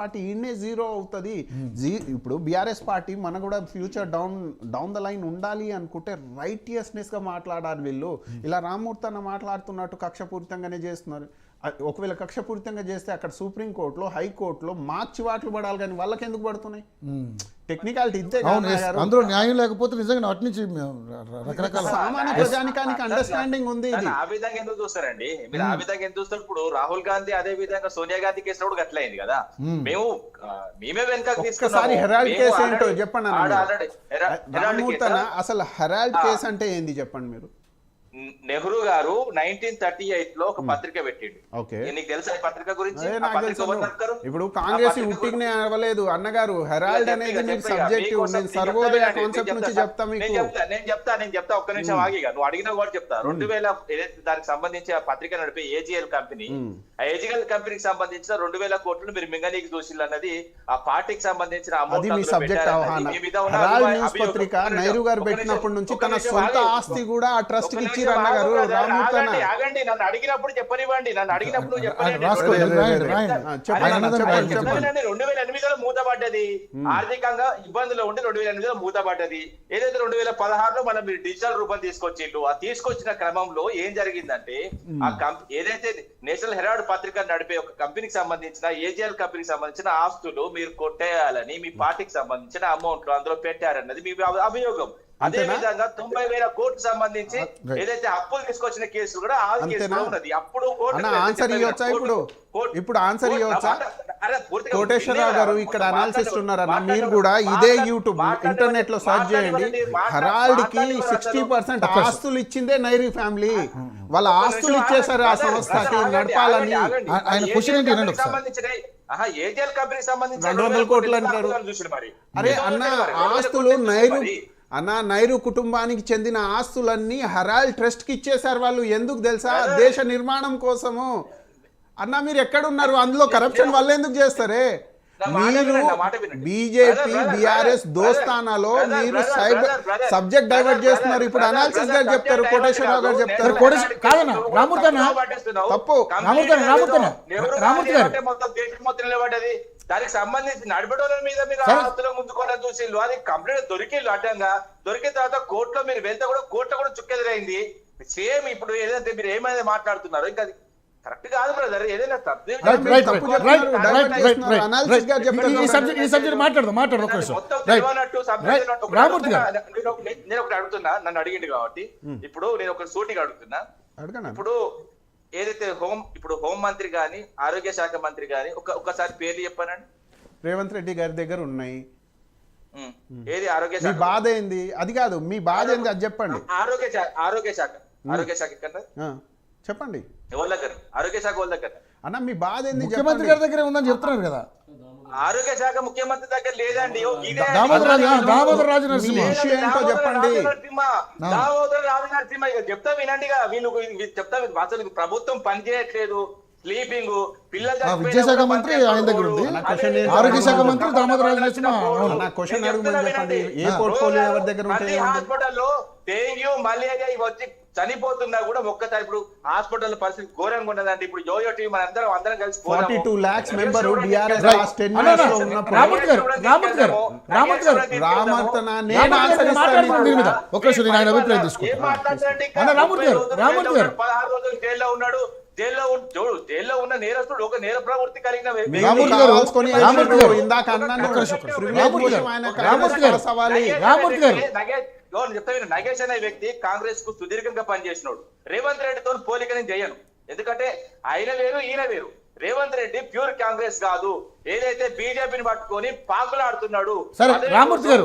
Party ఈయనే zero అవుతుంది. ఇప్పుడు బీఆర్ఎస్ పార్టీ మన కూడా ఫ్యూచర్ డౌన్ ద లైన్ ఉండాలి అనుకుంటే రైటియస్నెస్గా మాట్లాడాలి. వీళ్ళు ఇలా రామ్మూర్తి అన్న మాట్లాడుతున్నట్టు కక్షపూరితంగానే చేస్తున్నారు. ఒకవేళ కక్షపూరితంగా చేస్తే అక్కడ సుప్రీంకోర్టులో హైకోర్టులో మార్చి వాట్లు పడాలి, కానీ వాళ్ళకి ఎందుకు పడుతున్నాయి? టెక్నికాలిటీ ఇంతే. అందులో న్యాయం లేకపోతే నిజంగా అటు నుంచి రకరకాల సామాన్య ప్రజానికానికి అండర్స్టాండింగ్ ఉంది. ఆ విధంగా ఎందుకు చూస్తారండి మీరు? ఆ విధంగా ఎందుకు చూస్తారు? ఇప్పుడు రాహుల్ గాంధీ అదే విధంగా సోనియా గాంధీ కేసు కూడా అట్లయింది కదా. మేమే వెనకకి తీసుకున్నాం. హెరాల్డ్ కేసు ఏంటో చెప్పండి అన్న. అసలు హెరాల్డ్ కేసు అంటే ఏంది చెప్పండి మీరు. నెహ్రూ గారు 1938 లో ఒక పత్రిక పెట్టిండు. నీకు తెలుసా ఈ పత్రిక గురించి? ఇప్పుడు కాంగ్రెస్ ఉట్టిగానే అవ్వలేదు అన్నగారు. హెరాల్డ్ అనేది మీకు సబ్జెక్టివ్. నేను సర్వోదయ కాన్సెప్ట్ నుంచి చెప్తా మీకు. నేను చెప్తా ఒక్క నిమిషం ఆగిగా. నువ్వు అడిగినా కూడా చెప్తా. 2000 దానికి సంబంధించి ఆ పత్రిక నడిపే ఏజీఎల్ కంపెనీ, ఆ ఏజీఎల్ కంపెనీకి సంబంధించిన 2000 కోట్లు మీరు మింగనీకి దోషులు అన్నది ఆ పార్టీకి సంబంధించిన పత్రిక నైరు గారు పెట్టినప్పటి నుంచి తన సొంత ఆస్తి కూడా ఆ ట్రస్ట్ కి ఇచ్చి అన్నగారు. ఆగండి, నన్ను అడిగినప్పుడు చెప్పనివ్వండి. నన్ను అడిగినప్పుడు 2008లో మూతపడ్డది. ఆర్థికంగా ఇబ్బందులు ఉండి 2008లో మూతపడ్డది. ఏదైతే 2016లో మనం మీరు డిజిటల్ రూపం తీసుకొచ్చిండ్రు. ఆ తీసుకొచ్చిన క్రమంలో ఏం జరిగిందంటే ఆ ఏదైతే నేషనల్ హెరాల్డ్ పత్రిక నడిపే ఒక కంపెనీకి సంబంధించిన ఏజీఎల్ కంపెనీకి సంబంధించిన ఆస్తులు మీరు కొట్టేయాలని మీ పార్టీకి సంబంధించిన అమౌంట్లు అందులో పెట్టారన్నది మీ అభియోగం. అదే విధంగా 90,000 కోట్లు సంబంధించి ఏదైతే అప్పులు తీసుకొచ్చిన కేసు కూడా ఆ కేసులో ఉన్నది. అప్పుడు ఆన్సర్ ఇవ్వచ్చా? ఇప్పుడు ఆన్సర్ ఇవ్వచ్చా? కోటేశ్వరరావు గారు ఇక్కడ అనాలిసిస్ట్ ఉన్నారన్న. మీరు కూడా ఇదే యూట్యూబ్ ఇంటర్నెట్ లో సర్చ్ చేయండి. హెరాల్డ్ కి 60% ఆస్తులు ఇచ్చిందే నైరీ ఫ్యామిలీ. వాళ్ళ ఆస్తులు ఇచ్చేసారు ఆ సంస్థకి నడపాలని. ఆయన క్వశ్చన్ ఏంటి వినండి సంబంధించిన ఏజీఎల్ కంపెనీకి సంబంధించి 200 కోట్లు అంటారు. అరే అన్న, ఆస్తులు నైరు కుటుంబానికి చెందిన ఆస్తులన్నీ హెరాల్డ్ ట్రస్ట్ కి ఇచ్చేసారు వాళ్ళు. ఎందుకు తెలుసా? దేశ నిర్మాణం కోసము. అన్న మీరు ఎక్కడున్నారు? అందులో కరప్షన్ వల్ల ఎందుకు చేస్తారే? మీరు బీజేపీ బీఆర్ఎస్ దోస్తానాలో మీరు సబ్జెక్ట్ డైవర్ట్ చేస్తున్నారు. ఇప్పుడు అనాలిసిస్ గారు చెప్తారు, కోటేశ్వరరావు గారు చెప్తారు. తప్పు. దానికి సంబంధించి నడపడం మీద మీరు ఆస్తులు ముందుకోవడం చూసిండ్రు. అది కంప్లీట్ దొరికిండ్రు అడ్డంగా. దొరికిన తర్వాత కోర్టులో మీరు వెళ్తే కూడా కోర్టులో కూడా చుక్కెదిరైంది. సేమ్ ఇప్పుడు ఏదైతే మీరు ఏమైనా మాట్లాడుతున్నారు ఇంకా అది కరెక్ట్ కాదు బ్రదర్. ఏదైనా నేను ఒకటి అడుగుతున్నా, నన్ను అడిగిండు కాబట్టి ఇప్పుడు నేను ఒక సూటిగా అడుగుతున్నా. ఇప్పుడు ఏదైతే హోం మంత్రి గాని ఆరోగ్య శాఖ మంత్రి గాని ఒకసారి పేర్లు చెప్పానండి. రేవంత్ రెడ్డి గారి దగ్గర ఉన్నాయి. ఏది ఆరోగ్య శాఖ బాధ ఏంది? అది కాదు, మీ బాధ ఏంది అది చెప్పండి. ఆరోగ్య శాఖ ఎక్కడ చెప్పండి. ఎవరి దగ్గర? ఆరోగ్య శాఖ వాళ్ళ దగ్గర. అన్న మీ బాధ ఏంది? ముఖ్యమంత్రి గారి దగ్గర ఉందని చెప్తున్నారు కదా. ఆరోగ్య శాఖ ముఖ్యమంత్రి దగ్గర లేదండి. దామోదర రాజు నరసింహ చెప్పండి. దామోదర రాజు నరసింహ చెప్తా వినండి. వీళ్ళు చెప్తా అసలు ప్రభుత్వం పనిచేయట్లేదు. స్లీపింగ్ పిల్లలు. విద్యాశాఖ మంత్రి ఆయన దగ్గర ఉంది. ఆరోగ్య శాఖ మంత్రి దామోదర రాజు నరసింహ. హాస్పిటల్లో డెంగ్యూ మలేరియా ఇవి వచ్చి చనిపోతున్నా కూడా ఒక్కసారి ఇప్పుడు హాస్పిటల్ పరిస్థితి ఘోరంగా ఉన్నదండి. ఇప్పుడు యోయో టీం అందరం కలిసి 42 lakhs member BRS last 10 years లో ఉన్నప్పుడు రామూర్తి 16 రోజులు జైల్లో ఉన్నాడు. జైల్లో ఉన్న నేరస్తుడు ఒక నేర ప్రవృత్తి కలిగిన నగేష్ అనే వ్యక్తి కాంగ్రెస్ కు సుదీర్ఘంగా పనిచేసినాడు. రేవంత్ రెడ్డితో పోలిక నేను చేయను. ఎందుకంటే ఆయన వేరు ఈయన వేరు. రేవంత్ రెడ్డి ప్యూర్ కాంగ్రెస్ కాదు. ఏదైతే బీజేపీని పట్టుకొని పాకులాడుతున్నాడు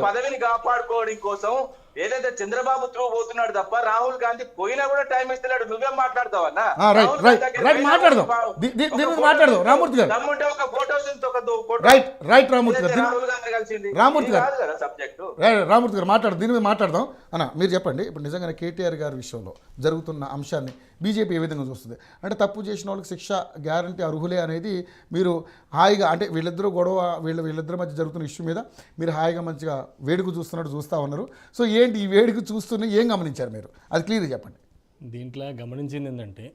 పదవిని కాపాడుకోవడం కోసం ఏదైతే చంద్రబాబు త్రూ పోతున్నాడు తప్ప రాహుల్ గాంధీ పోయినా కూడా టైం ఇస్తున్నాడు. నువ్వేం మాట్లాడతావన్నా? దమ్ముంటే ఒక ఫోటో రామూర్తి గారు మాట్లాడు, దీని మీద మాట్లాడదాం అన్న. మీరు చెప్పండి, ఇప్పుడు నిజంగానే కేటీఆర్ గారి విషయంలో జరుగుతున్న అంశాన్ని బీజేపీ ఏ విధంగా చూస్తుంది? అంటే తప్పు చేసిన వాళ్ళకి శిక్ష గ్యారంటీ అర్హులే అనేది మీరు హాయిగా, అంటే వీళ్ళిద్దరూ గొడవ వీళ్ళిద్దరి మధ్య జరుగుతున్న ఇష్యూ మీద మీరు హాయిగా మంచిగా వేడుక చూస్తూ ఉన్నారు. సో ఏంటి ఈ వేడుక చూస్తున్న ఏం గమనించారు మీరు? అది క్లియర్గా చెప్పండి. దీంట్లో గమనించింది ఏంటంటే